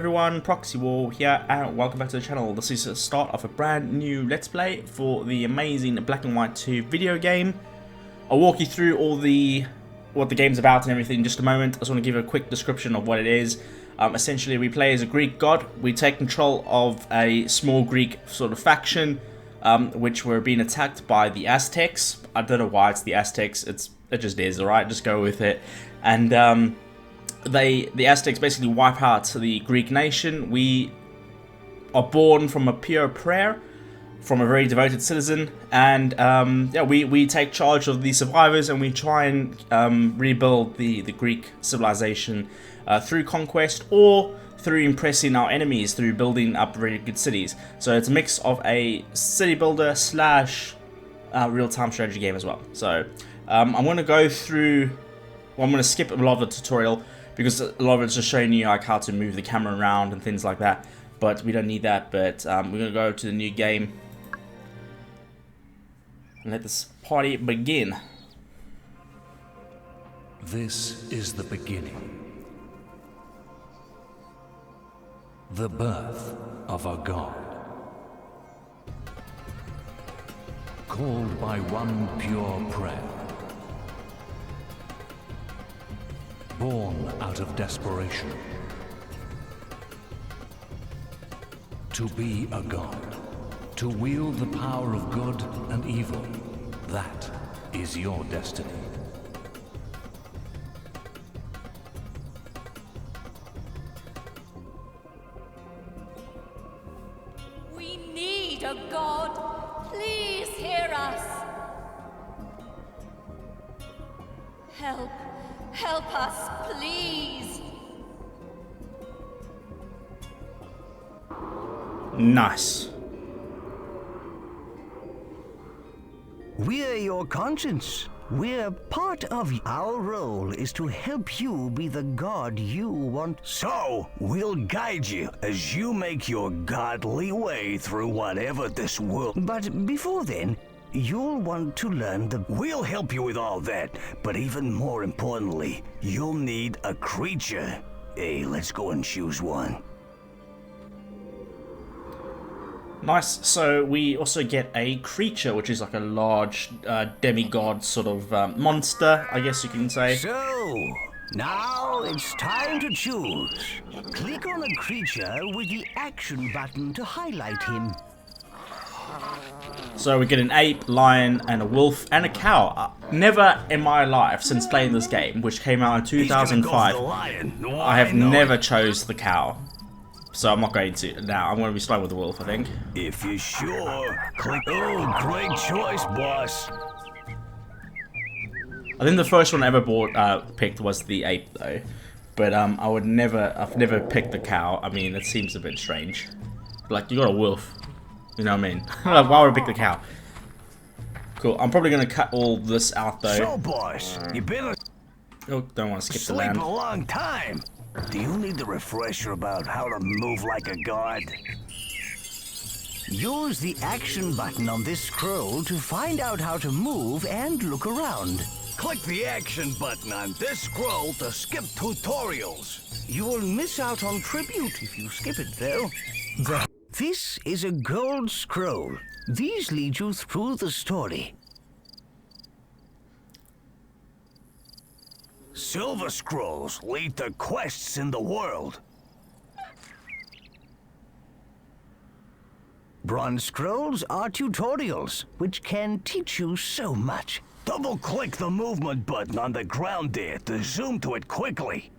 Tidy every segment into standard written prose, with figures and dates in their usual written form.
Everyone, Proxy War here, and welcome back to the channel. This is the start of a brand new Let's Play for the amazing Black and White 2 video game. I'll walk you through what the game's about and everything in just a moment. I just want to give a quick description of what it is. Essentially, we play as a Greek god. We take control of a small Greek sort of faction, which were being attacked by the Aztecs. I don't know why it's the Aztecs. It just is, alright? Just go with it. And the Aztecs basically wipe out the Greek nation. We are born from a pure prayer from a very devoted citizen, and yeah, we take charge of the survivors and we try and rebuild the Greek civilization through conquest or through impressing our enemies through building up very good cities. So it's a mix of a city builder slash real-time strategy game as well. So I'm going to go through, well, I'm going to skip a lot of the tutorial because a lot of it's just showing you like how to move the camera around and things like that, but we don't need that. But we're going to go to the new game and let this party begin. This is the beginning. The birth of a god. Called by one pure prayer. Born out of desperation. To be a god. To wield the power of good and evil. That is your destiny. We need a god. Please hear us. Help us, please. Nice. We're your conscience. We're part of you. Our role is to help you be the god you want. So, we'll guide you as you make your godly way through whatever this world. But before then, you'll want to learn the... We'll help you with all that, but even more importantly, you'll need a creature. Hey, let's go and choose one. Nice. So we also get a creature, which is like a large demigod sort of monster, I guess you can say. So, now it's time to choose. Click on a creature with the action button to highlight him. So we get an ape, lion, and a wolf, and a cow. Never in my life since playing this game, which came out in 2005, I have never chose the cow. So I'm not going to. Now I'm going to be starting with the wolf, I think. If you're sure, click. Oh, great choice, boss. I think the first one I ever picked was the ape, though. But I've never picked the cow. I mean, it seems a bit strange. Like, you got a wolf. You know what I mean? Why would I pick the cow? Cool. I'm probably going to cut all this out, though. So, boss, you been Oh, don't want to skip the asleep land. a long time. Do you need the refresher about how to move like a god? Use the action button on this scroll to find out how to move and look around. Click the action button on this scroll to skip tutorials. You will miss out on tribute if you skip it, though. This is a gold scroll. These lead you through the story. Silver scrolls lead to quests in the world. Bronze scrolls are tutorials, which can teach you so much. Double-click the movement button on the ground there to zoom to it quickly.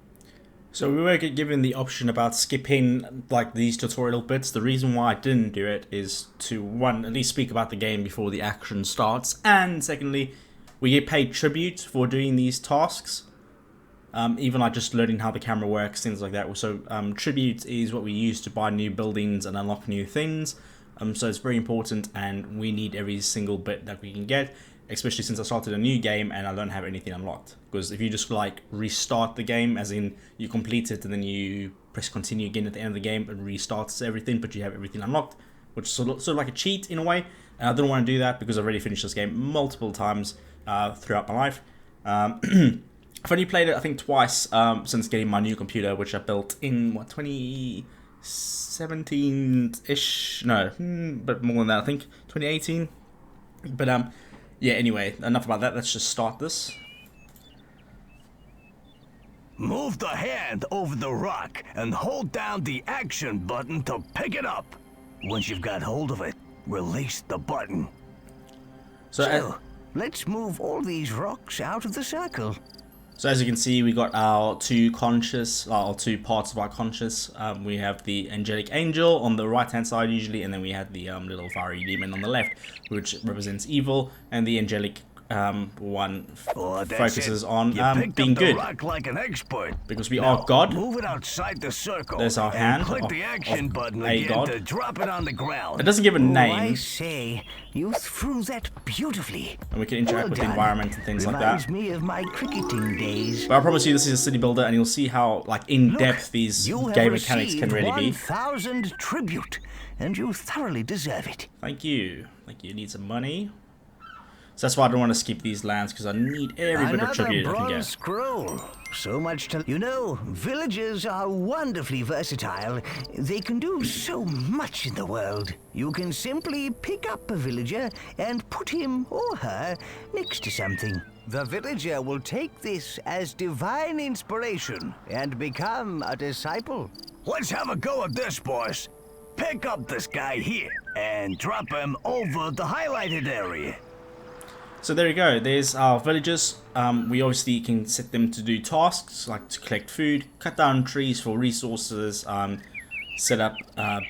So we were given the option about skipping like these tutorial bits. The reason why I didn't do it is to, one, at least speak about the game before the action starts, and secondly, we get paid tribute for doing these tasks. Even like just learning how the camera works, things like that. So tribute is what we use to buy new buildings and unlock new things. So it's very important, and we need every single bit that we can get, especially since I started a new game and I don't have anything unlocked. Because if you just like restart the game, as in you complete it and then you press continue again at the end of the game and restarts everything, but you have everything unlocked, which is sort of like a cheat in a way. And I don't want to do that because I've already finished this game multiple times throughout my life. I've only played it, I think, twice since getting my new computer, which I built in, what, 2017-ish? No, but more than that, I think, 2018. But, yeah, anyway, enough about that. Let's just start this. Move the hand over the rock and hold down the action button to pick it up. Once you've got hold of it, release the button. So let's move all these rocks out of the circle. So as you can see, we got our two parts of our conscious. We have the angelic angel on the right hand side usually, and then we have the little fiery demon on the left, which represents evil, and the angelic one focuses on being good. Like an expert. Because we are God. Move it outside the circle. There's our hand. Click the action button a again God. to drop it on the ground. It doesn't give a name. I say, you threw that beautifully. And we can interact with the environment and things like that. Reminds me of my cricketing days. But I promise you, this is a city builder, and you'll see how in depth these game mechanics can really be. 1,000 tribute, and you thoroughly deserve it. Thank you. Thank you. Need some money. So that's why I don't want to skip these lands, because I need every bit of tribute I can get. Scroll. So much to... You know, villagers are wonderfully versatile. They can do so much in the world. You can simply pick up a villager and put him or her next to something. The villager will take this as divine inspiration and become a disciple. Let's have a go at this, boss. Pick up this guy here and drop him over the highlighted area. So there you go, there's our villagers. We obviously can set them to do tasks, like to collect food, cut down trees for resources, set up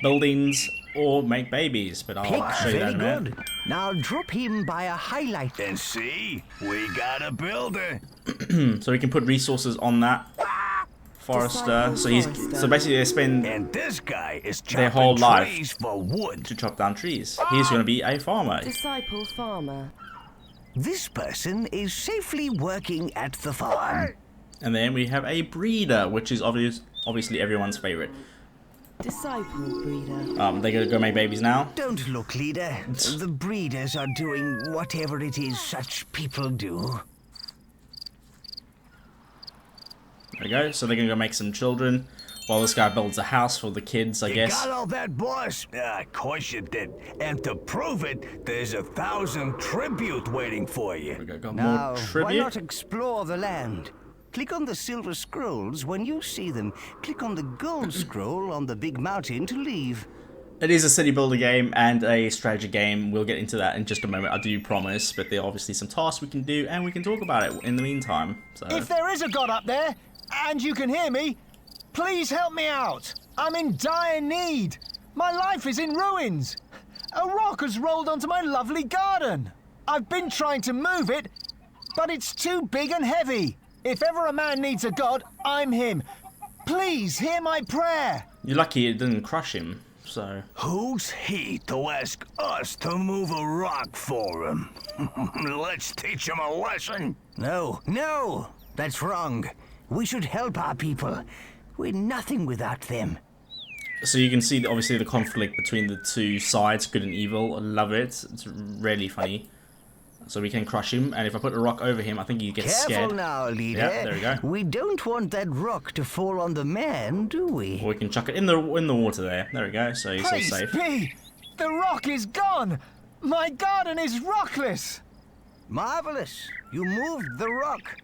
buildings, or make babies. But I'll show you that in a minute. Now drop him by a highlight. And see, we got a builder. So we can put resources on that. Forester. So basically they spend this guy is their whole life for wood to chop down trees. He's going to be a farmer. Disciple farmer. This person is safely working at the farm. And then we have a breeder, which is obviously everyone's favorite. Disciple breeder. They're gonna go make babies now. Don't look, leader. The breeders are doing whatever it is such people do. There we go. So they're gonna go make some children, while this guy builds a house for the kids, I guess. You got all that, boss? Of course you did. And to prove it, there's 1,000 tribute waiting for you. We got more tribute. Why not explore the land? Click on the silver scrolls when you see them. Click on the gold scroll on the big mountain to leave. It is a city builder game and a strategy game. We'll get into that in just a moment, I do promise. But there are obviously some tasks we can do, and we can talk about it in the meantime. So. If there is a god up there, and you can hear me, please help me out. I'm in dire need. My life is in ruins. A rock has rolled onto my lovely garden. I've been trying to move it, but it's too big and heavy. If ever a man needs a god, I'm him. Please hear my prayer. You're lucky it didn't crush him, so... Who's he to ask us to move a rock for him? Let's teach him a lesson. No, that's wrong. We should help our people. We're nothing without them. So you can see, obviously, the conflict between the two sides, good and evil. I love it. It's really funny. So we can crush him, and if I put a rock over him, I think he gets scared. Careful now, leader. Yeah, there we go. We don't want that rock to fall on the man, do we? Or we can chuck it in the water there. There we go, so he's all safe. Praise be! The rock is gone! My garden is rockless! Marvelous! You moved the rock.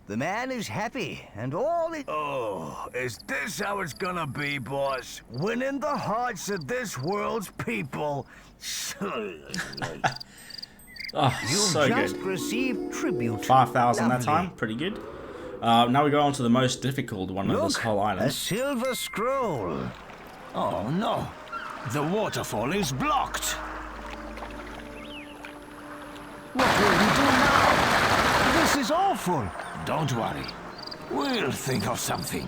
The man is happy, and all it... Oh, is this how it's gonna be, boss? Winning the hearts of this world's people. Oh, so good. You just received tribute. 5,000 that time, pretty good. Now we go on to the most difficult one of this whole island. A silver scroll. Oh no, the waterfall is blocked. What will we do now? This is awful. Don't worry, we'll think of something.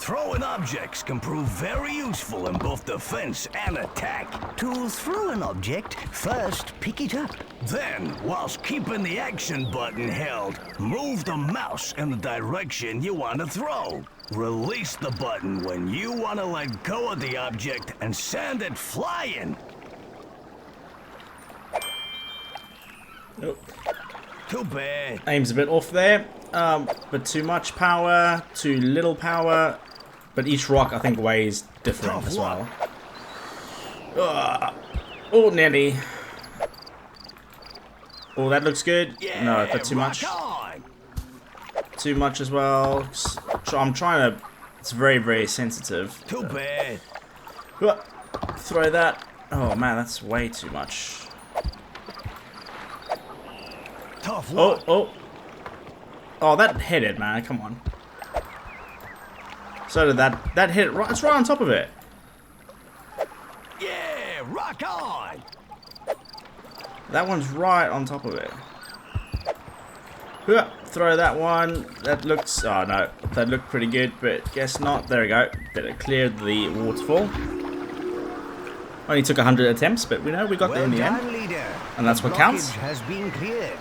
Throwing objects can prove very useful in both defense and attack. To throw an object, first pick it up. Then, whilst keeping the action button held, move the mouse in the direction you want to throw. Release the button when you want to let go of the object and send it flying. Oh. Too bad. Aim's a bit off there, but too much power, too little power. But each rock, I think, weighs different as well. Oh, nearly. Oh, that looks good. Yeah, No, that's too much. On. Too much as well. So I'm trying to... It's very, very sensitive. Too bad. Throw that. Oh, man, that's way too much. Tough one. Oh, that hit it, man. Come on. So did that. That hit it right. It's right on top of it. Yeah, rock on. That one's right on top of it. Throw that one. That looks... Oh, no. That looked pretty good, but guess not. There we go. Did it cleared the waterfall. Only took 100 attempts, but we know we got there in the end. Leader. And that's what counts. Has been cleared.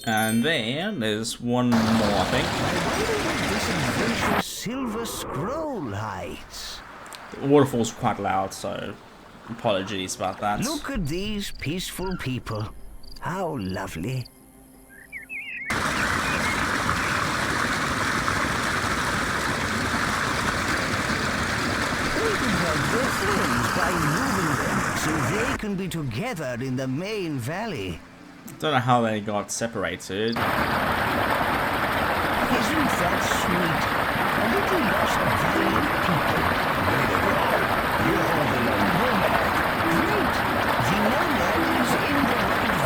And then there's one more, I think. This adventure Silver Scroll hides. The waterfall's quite loud, so apologies about that. Look at these peaceful people. How lovely. We can help their friends by moving them so they can be together in the main valley. Don't know how they got separated. Isn't that sweet? A little lost valiant people. Way to go. You're holding on Great. The nomad is in the right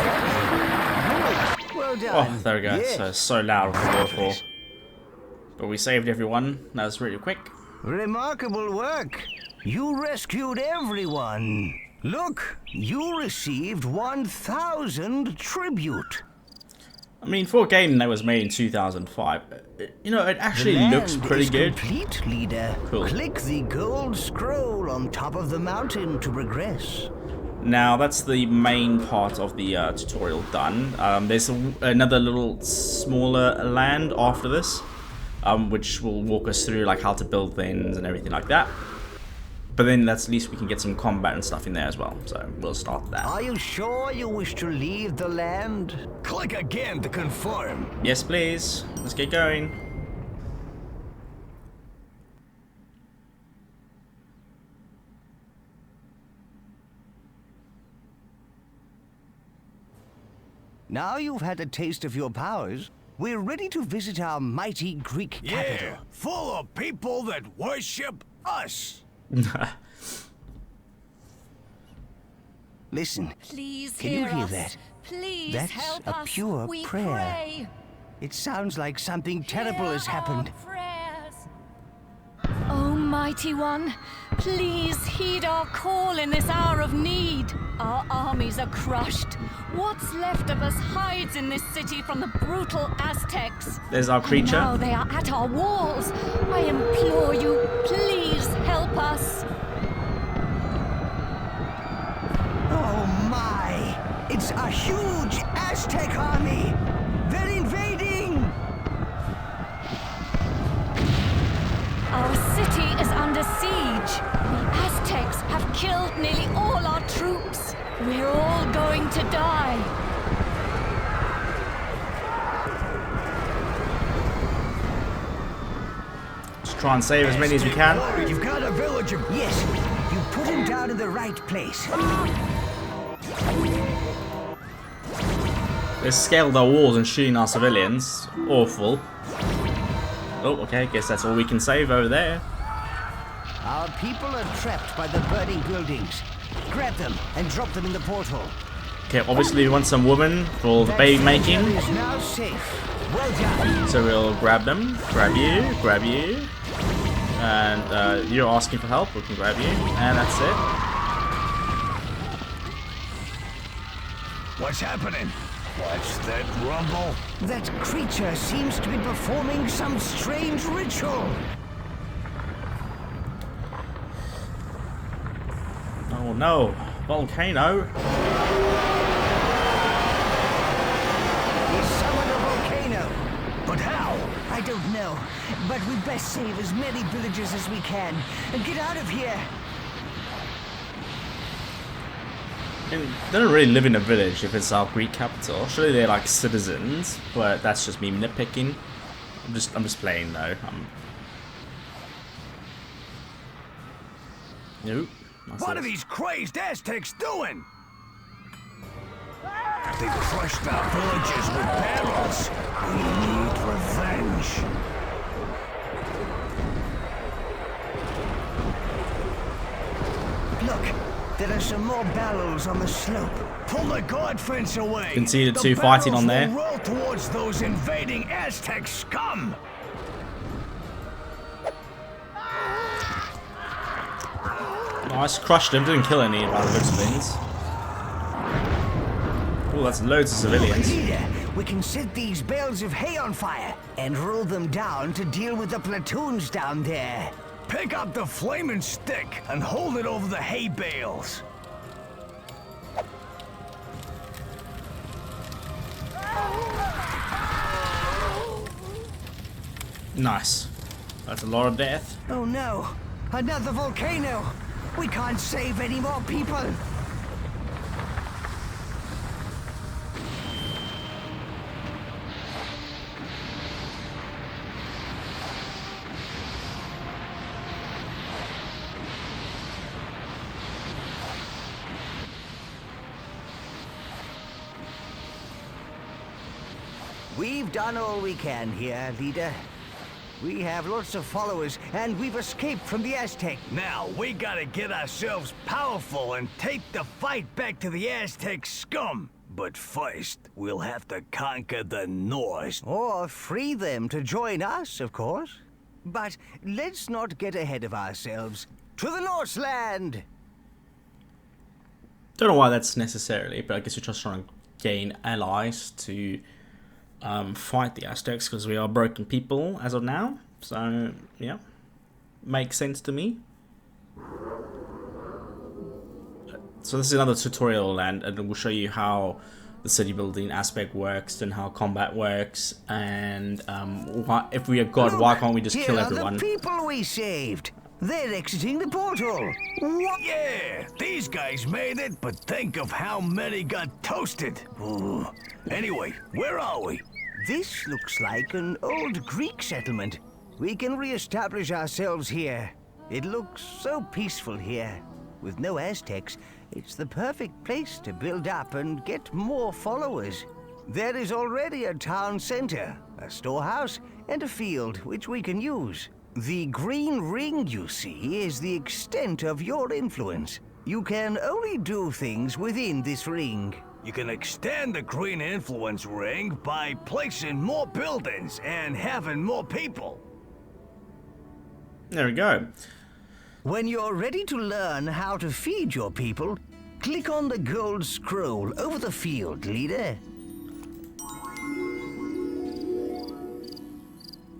valley. Good. Well done. Oh, there we go. Yes. So loud with the waterfall. But we saved everyone. That was really quick. Remarkable work. You rescued everyone. Look, you received 1,000 tribute. I mean, for a game that was made in 2005, you know, it actually looks pretty good. Complete, leader. Cool. Click the gold scroll on top of the mountain to progress. Now, that's the main part of the tutorial done. There's another little smaller land after this, which will walk us through like how to build things and everything like that. But then that's at least we can get some combat and stuff in there as well. So we'll start that. Are you sure you wish to leave the land? Click again to confirm. Yes, please. Let's get going. Now you've had a taste of your powers, we're ready to visit our mighty Greek capital. Full of people that worship us. Listen, Please can you hear us. that? Please That's help a us. pure We prayer. Pray. it sounds like something terrible Hear has happened. our prayers. Almighty One, please heed our call in this hour of need. Our armies are crushed. What's left of us hides in this city from the brutal Aztecs. There's our creature. Now they are at our walls. I implore you, please help us. Oh my! It's a huge Aztec army! They're invading! Our city is under siege. The Aztecs have killed nearly all our troops. We're all going to die. Let's try and save as many as we can. You've got a villager. Yes, you put him down in the right place. They scaled our walls and shooting our civilians. Awful. Oh, okay, guess that's all we can save over there. Our people are trapped by the burning buildings. Grab them and drop them in the portal. Okay, obviously we want some women for the baby making. That is now safe. Well done. So we'll grab them. Grab you. And you're asking for help, we can grab you. And that's it. What's happening? What's that rumble? That creature seems to be performing some strange ritual. Oh no, volcano. He summoned a volcano. But how? I don't know. But we'd best save as many villagers as we can and get out of here. And they don't really live in a village if it's our Greek capital. Surely they're like citizens, but that's just me nitpicking. I'm just playing though. Nope. What are these crazed Aztecs doing? They've crushed our villages with barrels. We need revenge. Look, there are some more barrels on the slope. Pull the guard fence away. You can see the two fighting on there. Roll towards those invading Aztec scum. Nice, crushed them, didn't kill any by the looks of things. Oh, that's loads of civilians. Here, we can set these bales of hay on fire and roll them down to deal with the platoons down there. Pick up the flaming stick and hold it over the hay bales. Nice. That's a lot of death. Oh no, another volcano. We can't save any more people. We've done all we can here, leader. We have lots of followers, and we've escaped from the Aztec. Now, we gotta get ourselves powerful and take the fight back to the Aztec scum. But first, we'll have to conquer the Norse. Or free them to join us, of course. But let's not get ahead of ourselves. To the Norseland! Don't know why that's necessarily, but I guess you're just trying to gain allies to fight the Aztecs, because we are broken people as of now. So yeah, makes sense to me. So this is another tutorial, and we'll show you how the city building aspect works and how combat works, and if we are God, Look, why can't we just kill here everyone? Are the people we saved. They're exiting the portal. What? Yeah, these guys made it, but think of how many got toasted. Ooh. Anyway, where are we? This looks like an old Greek settlement. We can re-establish ourselves here. It looks so peaceful here. With no Aztecs, it's the perfect place to build up and get more followers. There is already a town center, a storehouse, and a field which we can use. The green ring you see is the extent of your influence. You can only do things within this ring. You can extend the green influence ring by placing more buildings and having more people. There we go. When you're ready to learn how to feed your people, click on the gold scroll over the field, leader.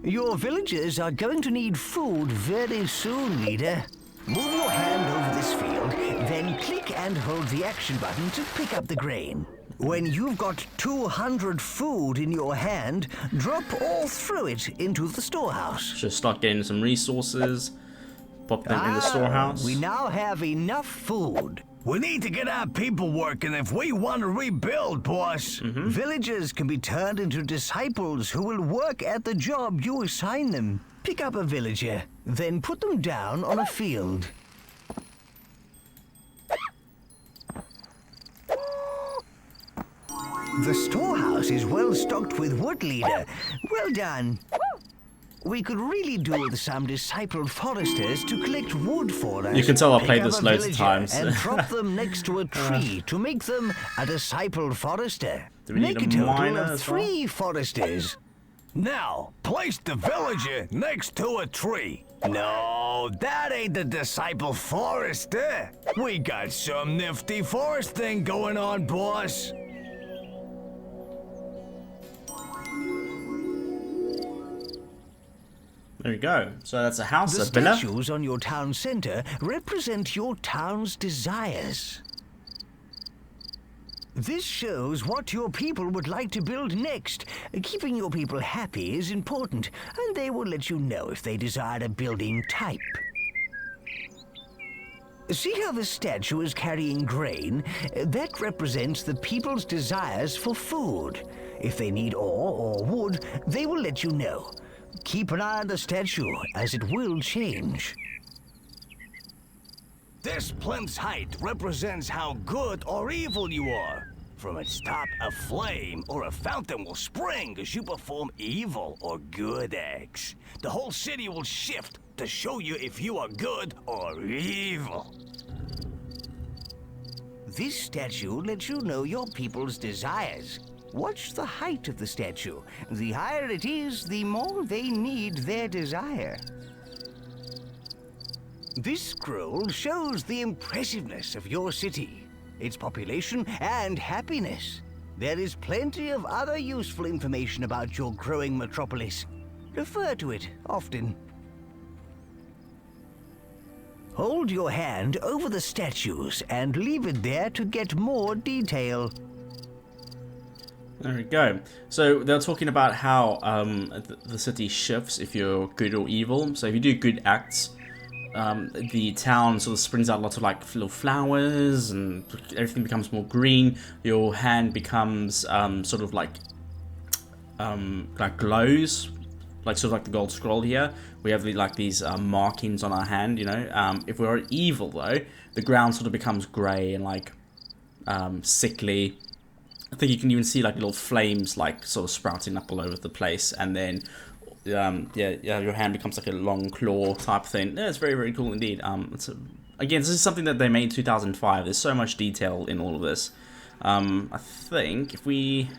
Your villagers are going to need food very soon, leader. Move your hand over this field, then click and hold the action button to pick up the grain. When you've got 200 food in your hand, drop all through it into the storehouse. Just start getting some resources, pop them in the storehouse. We now have enough food. We need to get our people working if we want to rebuild, boss. Villagers can be turned into disciples who will work at the job you assign them. Pick up a villager, then put them down on a field. The storehouse is well stocked with wood, leader. Well done. We could really do with some discipled foresters to collect wood for us. You can tell I played Pick up this a loads of villager times. and drop them next to a tree to make them a discipled forester. Do we Make need a a miner total of as well? 3 foresters. Now, place the villager next to a tree. No, that ain't the disciple forester. We got some nifty foresting going on, boss. There we go. So that's a house, The a villa. statues on your town center represent your town's desires. This shows what your people would like to build next. Keeping your people happy is important, and they will let you know if they desire a building type. See how the statue is carrying grain? That represents the people's desires for food. If they need ore or wood, they will let you know. Keep an eye on the statue, as it will change. This plinth's height represents how good or evil you are. From its top, a flame or a fountain will spring as you perform evil or good acts. The whole city will shift to show you if you are good or evil. This statue lets you know your people's desires. Watch the height of the statue. The higher it is, the more they need their desire. This scroll shows the impressiveness of your city, its population and happiness. There is plenty of other useful information about your growing metropolis. Refer to it often. Hold your hand over the statues and leave it there to get more detail. There we go. So they're talking about how the city shifts if you're good or evil. So if you do good acts, the town sort of springs out lots of like little flowers and everything becomes more green. Your hand becomes sort of like glows, like sort of like the gold scroll here. We have like these markings on our hand, you know. If we're evil though, the ground sort of becomes grey and like sickly. I think you can even see like little flames like sort of sprouting up all over the place, and then your hand becomes like a long claw type thing. Yeah, it's very, very cool indeed. Again, this is something that they made in 2005. There's so much detail in all of this. I think if we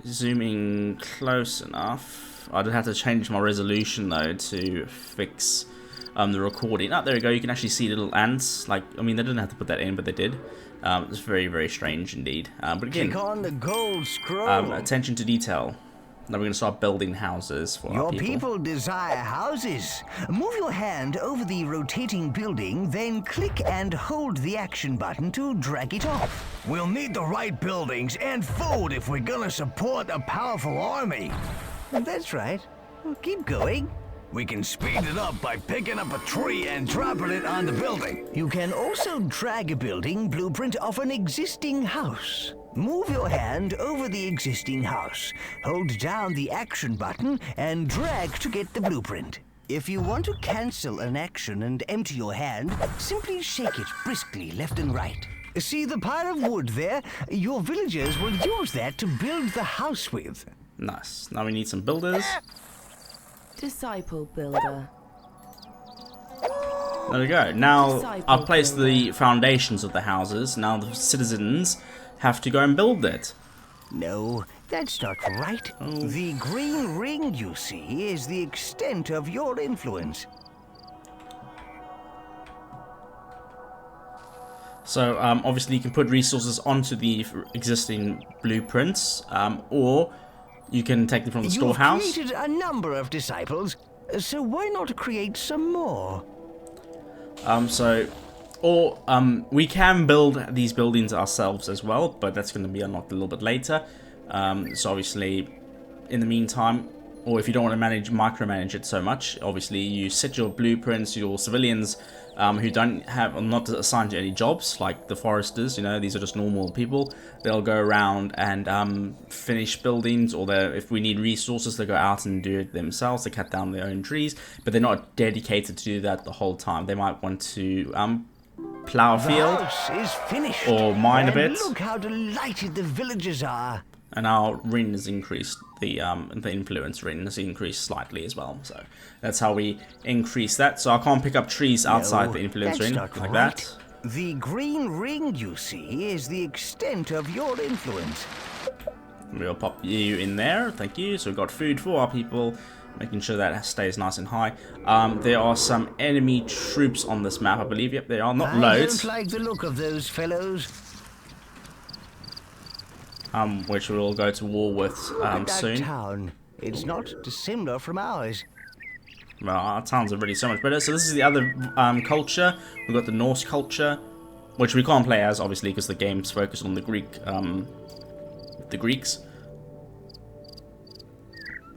zoom in close enough, I'd have to change my resolution though to fix the recording. Oh, there we go. You can actually see little ants. Like, I mean, they didn't have to put that in, but they did. It's very, very strange indeed. But again, click on the gold scroll. Attention to detail. Now we're going to start building houses for our people. Your people desire houses. Move your hand over the rotating building, then click and hold the action button to drag it off. We'll need the right buildings and food if we're gonna support a powerful army. That's right. Well, keep going. We can speed it up by picking up a tree and dropping it on the building. You can also drag a building blueprint of an existing house. Move your hand over the existing house. Hold down the action button and drag to get the blueprint. If you want to cancel an action and empty your hand, simply shake it briskly left and right. See the pile of wood there? Your villagers will use that to build the house with. Nice. Now we need some builders. Disciple builder. There we go. Now I've placed the foundations of the houses. Now the citizens have to go and build it. No, that's not right. Oh. The green ring you see is the extent of your influence. So obviously you can put resources onto the existing blueprints, or you can take them from the storehouse. You've created a number of disciples, so why not create some more? We can build these buildings ourselves as well, but that's going to be unlocked a little bit later. So obviously, in the meantime, or if you don't want to micromanage it so much, obviously you set your blueprints, your civilians who are not assigned to any jobs, like the foresters, you know, these are just normal people. They'll go around and finish buildings, or if we need resources, they go out and do it themselves. They cut down their own trees, but they're not dedicated to do that the whole time. They might want to plow a field, the house is finished, or mine a bit. Look how delighted the villagers are. And our ring has increased, the influence ring has increased slightly as well. So that's how we increase that. So I can't pick up trees outside the influence ring like that. The green ring you see is the extent of your influence. We'll pop you in there, thank you. So we've got food for our people, making sure that stays nice and high. There are some enemy troops on this map, I believe. Yep, there are, not loads. I don't like the look of those fellows. Which we'll go to war with soon. Town. It's not dissimilar from ours. Well, our towns are really so much better. So this is the other culture. We've got the Norse culture, which we can't play as, obviously, because the game's focused on the Greeks.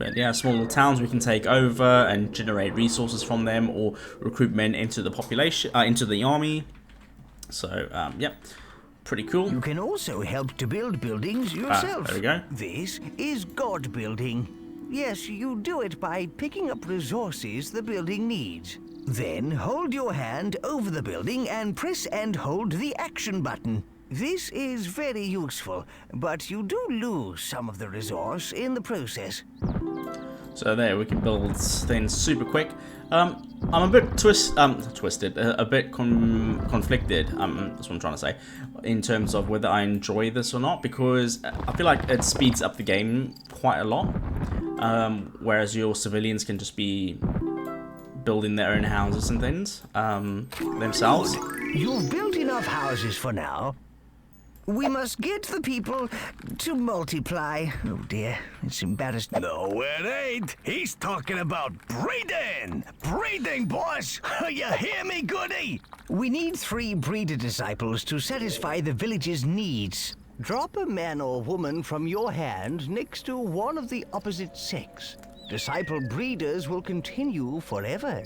But yeah, small little towns we can take over and generate resources from them, or recruit men into the population, into the army. So, yep, pretty cool. You can also help to build buildings yourself. There we go. This is God building. Yes, you do it by picking up resources the building needs. Then hold your hand over the building and press and hold the action button. This is very useful, but you do lose some of the resource in the process. So there, we can build things super quick. I'm a bit twisted, a bit conflicted, that's what I'm trying to say, in terms of whether I enjoy this or not, because I feel like it speeds up the game quite a lot, whereas your civilians can just be building their own houses and things themselves. You've built enough houses for now. We must get the people to multiply. Oh dear, it's embarrassing. No, it ain't. He's talking about breeding. Breeding, boss. You hear me, goody? We need 3 breeder disciples to satisfy the village's needs. Drop a man or woman from your hand next to one of the opposite sex. Disciple breeders will continue forever.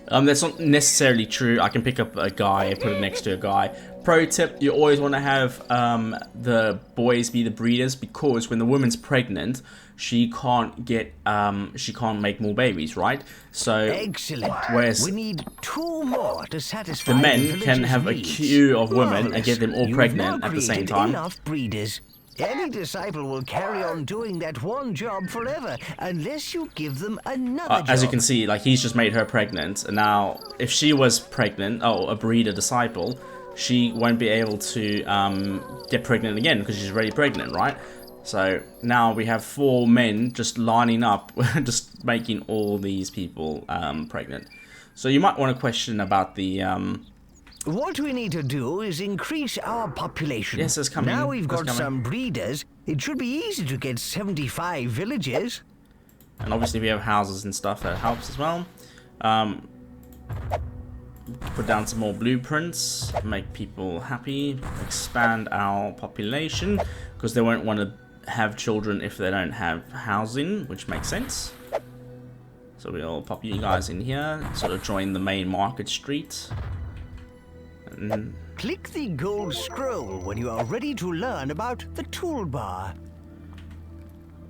That's not necessarily true. I can pick up a guy and put it next to a guy. Pro tip, you always want to have the boys be the breeders, because when the woman's pregnant, she can't make more babies, right? So, excellent. Whereas we need 2 more to satisfy the men can have a queue of women and get them all You've pregnant now at the same created time. Enough breeders. Any disciple will carry on doing that one job forever unless you give them another job. As you can see, like, he's just made her pregnant, and now if she was pregnant, a breeder disciple, she won't be able to get pregnant again because she's already pregnant, right? So now we have 4 men just lining up, just making all these people pregnant. So you might want to question about the what we need to do is increase our population. Yes, it's coming. Now we've got coming. some breeders. It should be easy to get 75 villages. And obviously we have houses and stuff that helps as well. Put down some more blueprints, make people happy, expand our population, because they won't want to have children if they don't have housing, which makes sense. So we'll pop you guys in here, sort of join the main market street. And click the gold scroll when you are ready to learn about the toolbar.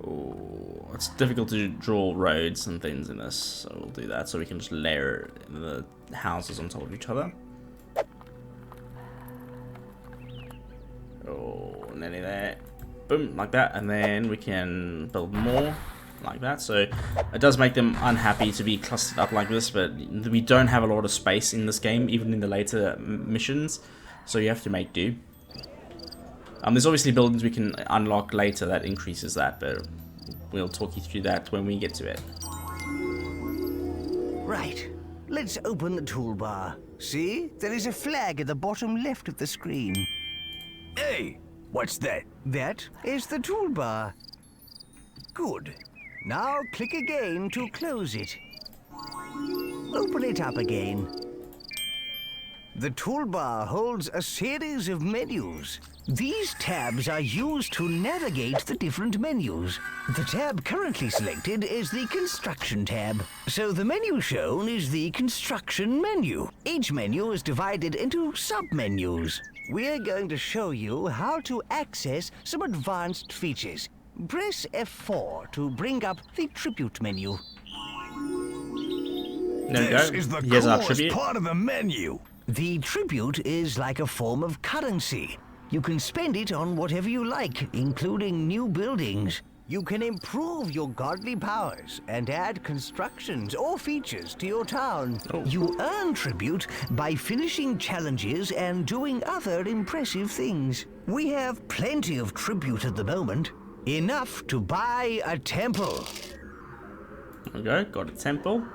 oh, it's difficult to draw roads and things in this, so we'll do that so we can just layer the houses on top of each other. Oh, nearly there. Boom, like that, and then we can build more like that. So it does make them unhappy to be clustered up like this, but we don't have a lot of space in this game, even in the later missions, so you have to make do. There's obviously buildings we can unlock later that increases that, but we'll talk you through that when we get to it. Right, let's open the toolbar. See, there is a flag at the bottom left of the screen. Hey, what's that? That is the toolbar. Good. Now click again to close it. Open it up again. The toolbar holds a series of menus. These tabs are used to navigate the different menus. The tab currently selected is the Construction tab, so the menu shown is the Construction menu. Each menu is divided into sub-menus. We're going to show you how to access some advanced features. Press F4 to bring up the Tribute menu. There we go. This is the Here's our coolest tribute. part of the menu. The tribute is like a form of currency. You can spend it on whatever you like, including new buildings. You can improve your godly powers and add constructions or features to your town. Oh. You earn tribute by finishing challenges and doing other impressive things. We have plenty of tribute at the moment. Enough to buy a temple. There we go, got a temple.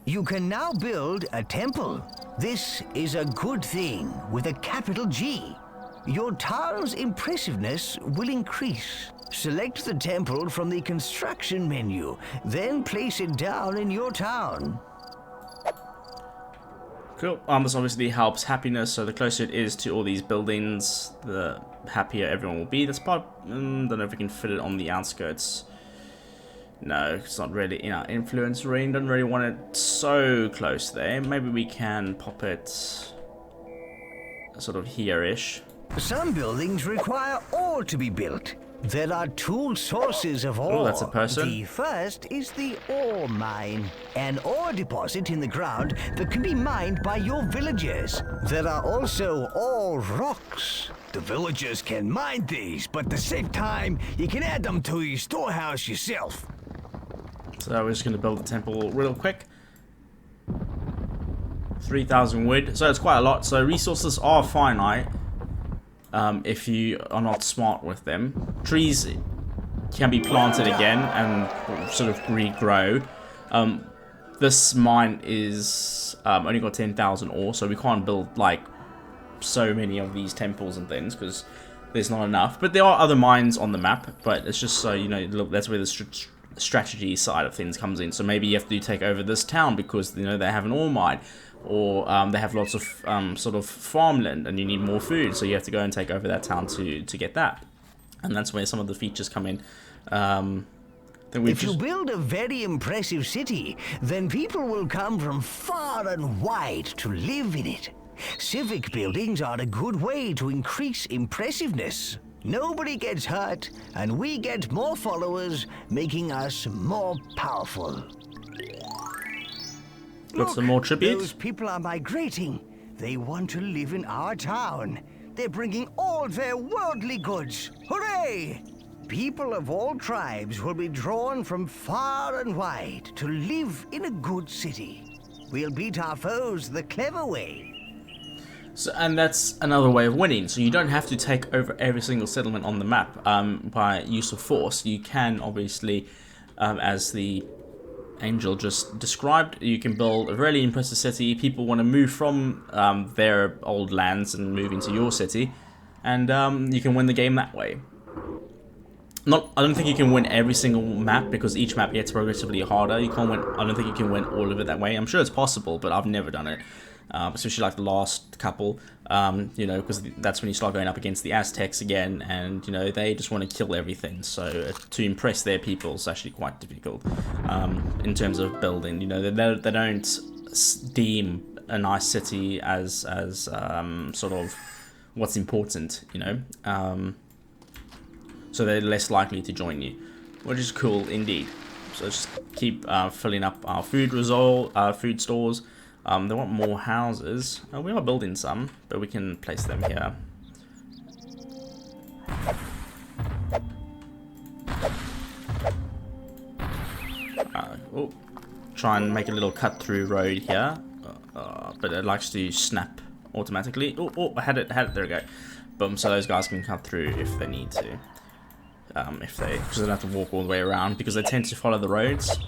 You can now build a temple. This is a good thing with a capital G. Your town's impressiveness will increase. Select the temple from the Construction menu, then place it down in your town. Cool. This obviously helps happiness, so the closer it is to all these buildings, the happier everyone will be. That's part. Don't know if we can fit it on the outskirts. No, it's not really in our influence ring. Don't really want it so close there. Maybe we can pop it sort of here-ish. Some buildings require ore to be built. There are two sources of ore. Oh, that's a person. The first is the ore mine, an ore deposit in the ground that can be mined by your villagers. There are also ore rocks. The villagers can mine these, but to save time, you can add them to your storehouse yourself. So we're just going to build a temple real quick. 3,000 wood, so it's quite a lot. So resources are finite. If you are not smart with them. Trees can be planted again and sort of regrow. This mine is only got 10,000 ore, so we can't build like so many of these temples and things because there's not enough. But there are other mines on the map, but it's just so you know, look, that's where the strategy side of things comes in. So maybe you have to take over this town because you know they have an ore mine. Or they have lots of sort of farmland and you need more food, so you have to go and take over that town to get that. And that's where some of the features come in. If you build a very impressive city, then people will come from far and wide to live in it. Civic buildings are a good way to increase impressiveness. Nobody gets hurt, and we get more followers, making us more powerful. Got some more tribute. Those people are migrating. They want to live in our town. They're bringing all their worldly goods. Hooray! People of all tribes will be drawn from far and wide to live in a good city. We'll beat our foes the clever way. So, and that's another way of winning. So you don't have to take over every single settlement on the map by use of force. You can obviously, as the Angel just described, you can build a really impressive city. People want to move from their old lands and move into your city, and you can win the game that way. I don't think you can win every single map because each map gets progressively harder. You can't win. I don't think you can win all of it that way. I'm sure it's possible, but I've never done it. Especially like the last couple, you know, because that's when you start going up against the Aztecs again, and you know they just want to kill everything. So to impress their people is actually quite difficult in terms of building. You know, they don't deem a nice city as sort of what's important. You know, so they're less likely to join you, which is cool indeed. So just keep filling up our food stores. They want more houses. We are building some, but we can place them here. Try and make a little cut-through road here, but it likes to snap automatically. I had it. There we go. Boom. So those guys can cut through if they need to. Because they don't have to walk all the way around because they tend to follow the roads.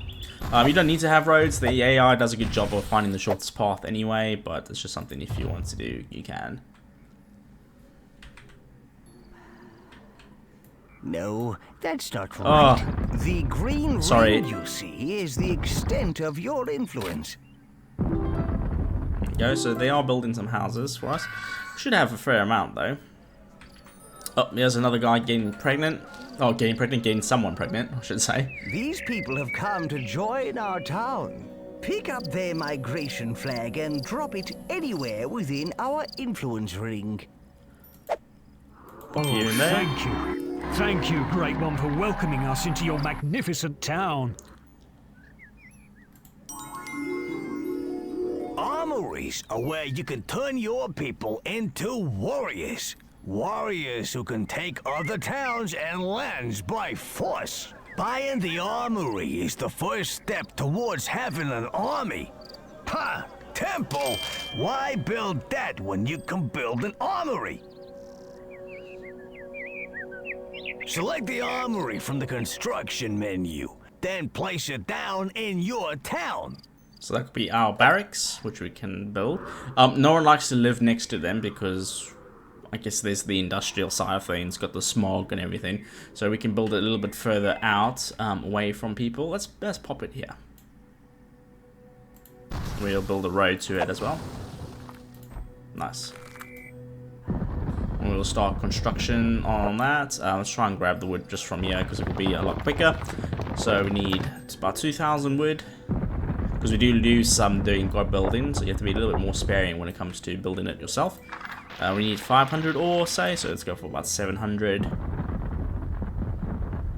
You don't need to have roads. The AI does a good job of finding the shortest path anyway, but it's just something if you want to do, you can. No, that's not right. The green ring you see is the extent of your influence. There you go. So they are building some houses for us. Should have a fair amount though. Oh, there's another guy getting pregnant. Oh, getting someone pregnant, I should say. These people have come to join our town. Pick up their migration flag and drop it anywhere within our influence ring. Thank you. Thank you, Great One, for welcoming us into your magnificent town. Armouries are where you can turn your people into warriors. Warriors who can take other towns and lands by force. Buying the armory is the first step towards having an army. Ha! Temple! Why build that when you can build an armory? Select the armory from the construction menu, then place it down in your town. So that could be our barracks, which we can build. No one likes to live next to them because I guess there's the industrial side of things, got the smog and everything. So we can build it a little bit further out, away from people. Let's pop it here. We'll build a road to it as well. Nice. And we'll start construction on that. Let's try and grab the wood just from here because it will be a lot quicker. So we need about 2,000 wood because we do lose some doing god building, so you have to be a little bit more sparing when it comes to building it yourself. We need 500 ore, say, so let's go for about 700.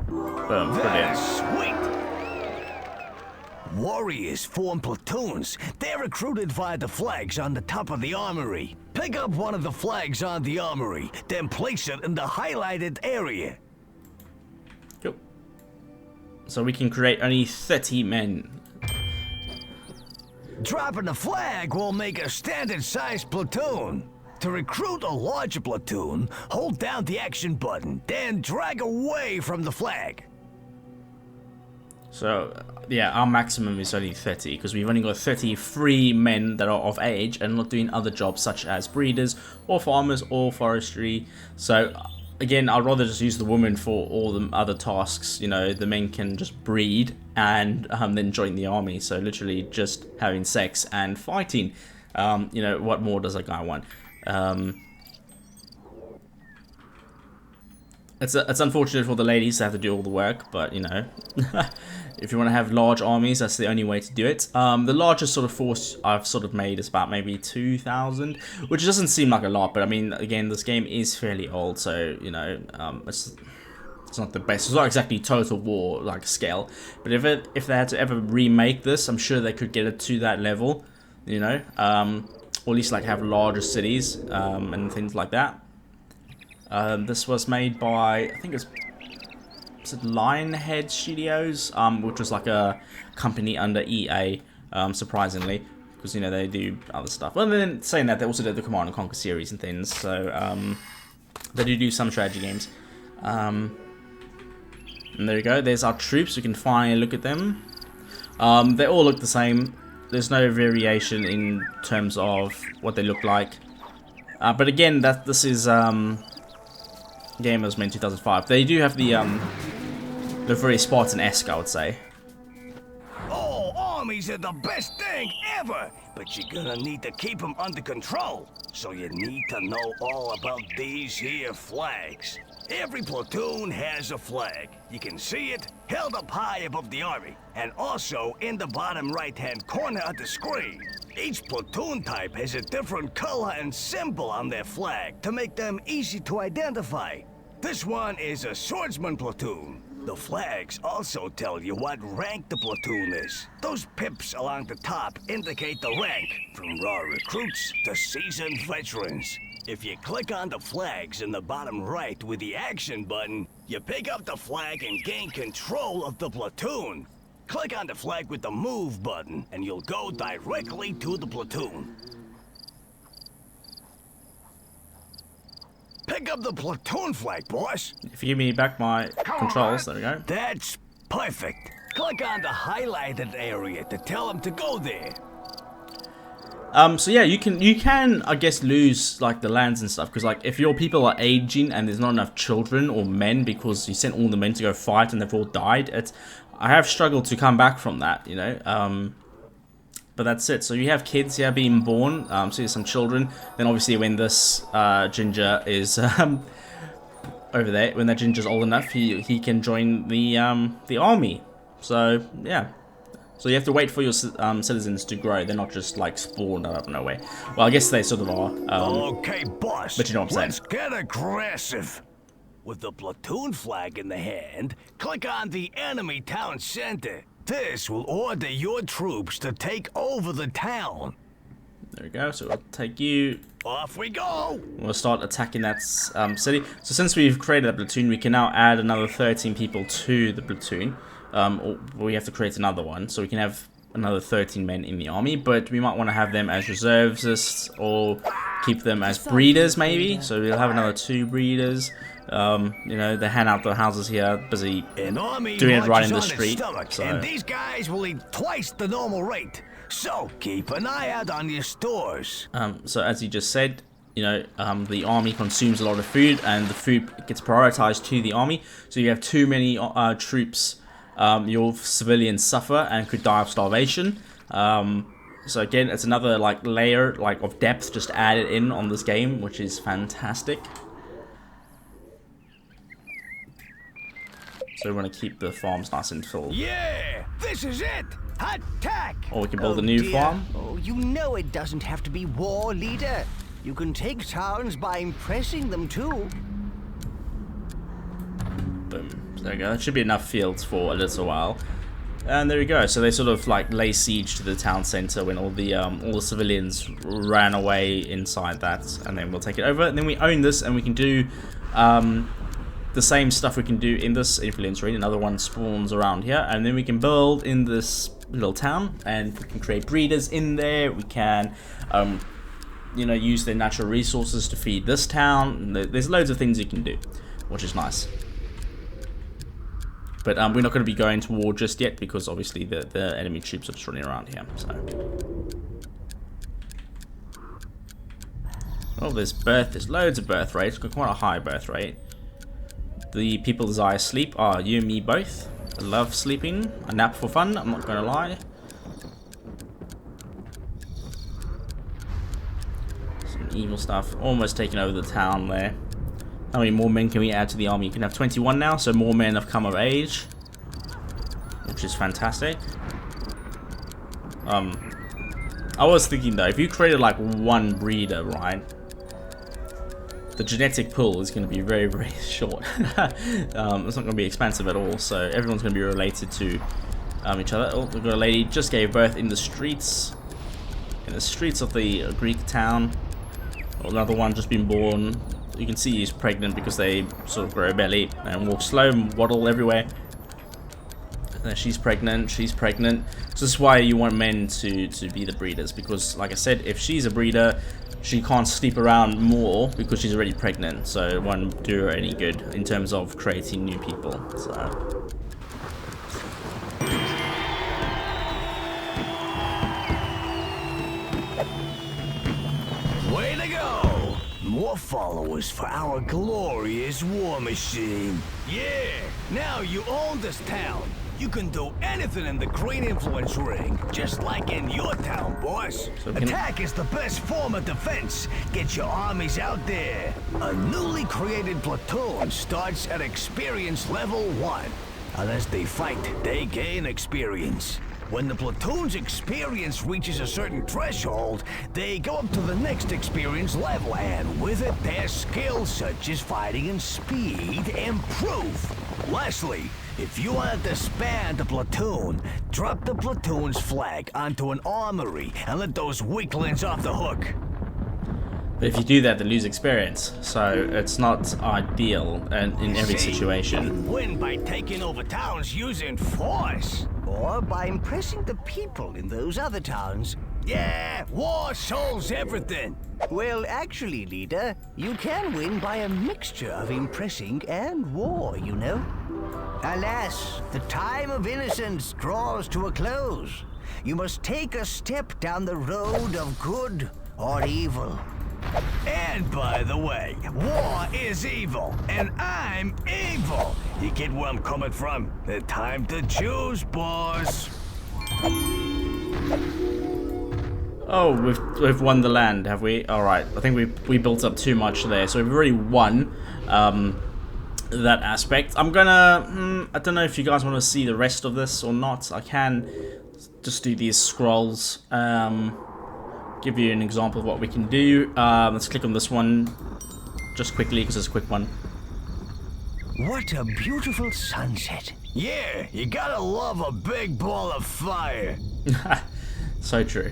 Boom, brilliant. Sweet! Warriors form platoons. They're recruited via the flags on the top of the armory. Pick up one of the flags on the armory, then place it in the highlighted area. Cool. So we can create only 30 men. Dropping the flag will make a standard-sized platoon. To recruit a larger platoon, hold down the action button, then drag away from the flag. So, yeah, our maximum is only 30, because we've only got 33 men that are of age and not doing other jobs such as breeders, or farmers, or forestry. So, again, I'd rather just use the women for all the other tasks. You know, the men can just breed and then join the army. So, literally just having sex and fighting. You know, what more does a guy want? It's unfortunate for the ladies to have to do all the work, but you know, if you want to have large armies, that's the only way to do it. The largest sort of force I've sort of made is about maybe 2,000, which doesn't seem like a lot, but I mean, again, this game is fairly old, so you know, it's not the best. It's not exactly Total War like scale, but if they had to ever remake this, I'm sure they could get it to that level, you know, or at least like have larger cities and things like that. This was made by, I think it's Lionhead Studios, which was like a company under EA, surprisingly, because you know they do other stuff. Well, then saying that, they also did the Command and Conquer series and things, so they do some strategy games. And there you go. There's our troops. We can finally look at them. They all look the same. There's no variation in terms of what they look like. But again, this is game was made in 2005. They do have the look very Spartan-esque, I would say. Oh, armies are the best thing ever, but you're gonna need to keep them under control. So you need to know all about these here flags. Every platoon has a flag. You can see it held up high above the army, and also in the bottom right-hand corner of the screen. Each platoon type has a different color and symbol on their flag to make them easy to identify. This one is a swordsman platoon. The flags also tell you what rank the platoon is. Those pips along the top indicate the rank, from raw recruits to seasoned veterans. If you click on the flags in the bottom right with the action button, you pick up the flag and gain control of the platoon. Click on the flag with the move button and you'll go directly to the platoon. Pick up the platoon flag, boss. If you give me back my controls, there we go. That's perfect. Click on the highlighted area to tell them to go there. So yeah, you can I guess lose like the lands and stuff, because like if your people are aging and there's not enough children or men because you sent all the men to go fight and they've all died, I have struggled to come back from that, you know. But that's it. So you have kids here being born. So there's some children. Then obviously when this ginger is over there, when that ginger's old enough, he can join the army. So yeah. So you have to wait for your citizens to grow. They're not just like spawned out of nowhere. Well, I guess they sort of are. Okay, boss. But you know what I'm saying. Let's get aggressive. With the platoon flag in the hand, click on the enemy town center. This will order your troops to take over the town. There we go. So we'll take you. Off we go. We'll start attacking that city. So since we've created a platoon, we can now add another 13 people to the platoon. Or we have to create another one, so we can have another 13 men in the army, but we might want to have them as reservists or keep them as breeders maybe. So we'll have another 2 breeders. You know, they hand out the houses here, busy doing it right in the street. So. And these guys will eat twice the normal rate. So keep an eye out on your stores. So as you just said, you know, the army consumes a lot of food, and the food gets prioritized to the army. So you have too many troops, your civilians suffer and could die of starvation. So again, it's another like layer like of depth just added in on this game, which is fantastic. So we want to keep the farms nice and full. Yeah, this is it. Attack! Or we can build a new farm. Oh, you know it doesn't have to be war, leader. You can take towns by impressing them too. Boom. So there we go. That should be enough fields for a little while. And there we go. So they sort of like lay siege to the town center when all the civilians ran away inside that, and then we'll take it over. And then we own this, and we can do the same stuff we can do in this influence ring. Another one spawns around here, and then we can build in this little town, and we can create breeders in there. We can you know, use their natural resources to feed this town. There's loads of things you can do, which is nice. But we're not going to be going to war just yet, because obviously the enemy troops are just running around here. So, oh, there's loads of birth rates. Got quite a high birth rate. The people desire sleep. Oh, you and me both. I love sleeping. A nap for fun, I'm not going to lie. Some evil stuff. Almost taking over the town there. How many more men can we add to the army? You can have 21 now, so more men have come of age, which is fantastic. I was thinking though, if you created like one breeder, right, the genetic pool is going to be very, very short. It's not going to be expansive at all, so everyone's going to be related to each other. Oh, we've got a lady just gave birth in the streets of the Greek town. Another one just been born. You can see he's pregnant because they sort of grow a belly and walk slow and waddle everywhere. She's pregnant, So this is why you want men to be the breeders, because like I said, if she's a breeder, she can't sleep around more because she's already pregnant. So it won't do her any good in terms of creating new people. So Way to go! More followers for our glorious war machine. Yeah, now you own this town. You can do anything in the green influence ring, just like in your town, boss. Attack is the best form of defense. Get your armies out there. A newly created platoon starts at experience level 1. And as they fight, they gain experience. When the platoon's experience reaches a certain threshold, they go up to the next experience level, and with it, their skills such as fighting and speed improve. Lastly, if you want to disband the platoon, drop the platoon's flag onto an armory and let those weaklings off the hook. but if you do that, they lose experience, so it's not ideal in every situation. You can win by taking over towns using force. Or by impressing the people in those other towns. Yeah, war solves everything. Well, actually, leader, you can win by a mixture of impressing and war, you know. Alas, the time of innocence draws to a close. You must take a step down the road of good or evil. And by the way, war is evil, and I'm evil. You get where I'm coming from? The time to choose, boss. Oh, we've won the land, have we? All right. I think we built up too much there, so we've already won that aspect. I'm gonna. I don't know if you guys want to see the rest of this or not. I can just do these scrolls. Give you an example of what we can do. Let's click on this one just quickly because it's a quick one. What a beautiful sunset. Yeah, you gotta love a big ball of fire. So true.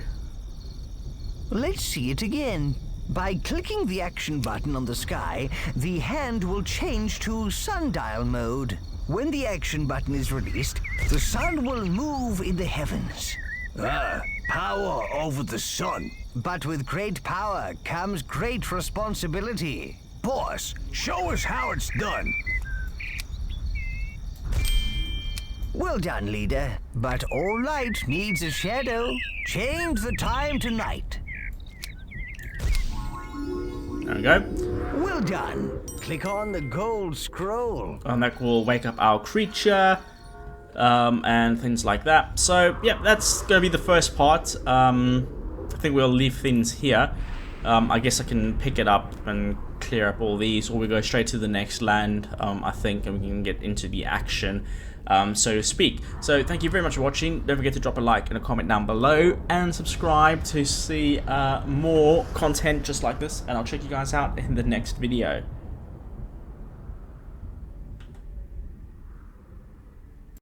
Let's see it again. By clicking the action button on the sky, the hand will change to sundial mode. When the action button is released, the sun will move in the heavens. Power over the sun. But with great power comes great responsibility. Boss, show us how it's done. Well done, leader. But all light needs a shadow. Change the time to night. There we go. Well done. Click on the gold scroll. And that will wake up our creature. and things like that. So yeah, that's gonna be the first part. I think we'll leave things here. I guess I can pick it up and clear up all these, or we go straight to the next land, I think, and we can get into the action, so to speak. So thank you very much for watching. Don't forget to drop a like and a comment down below, and subscribe to see more content just like this, and I'll check you guys out in the next video.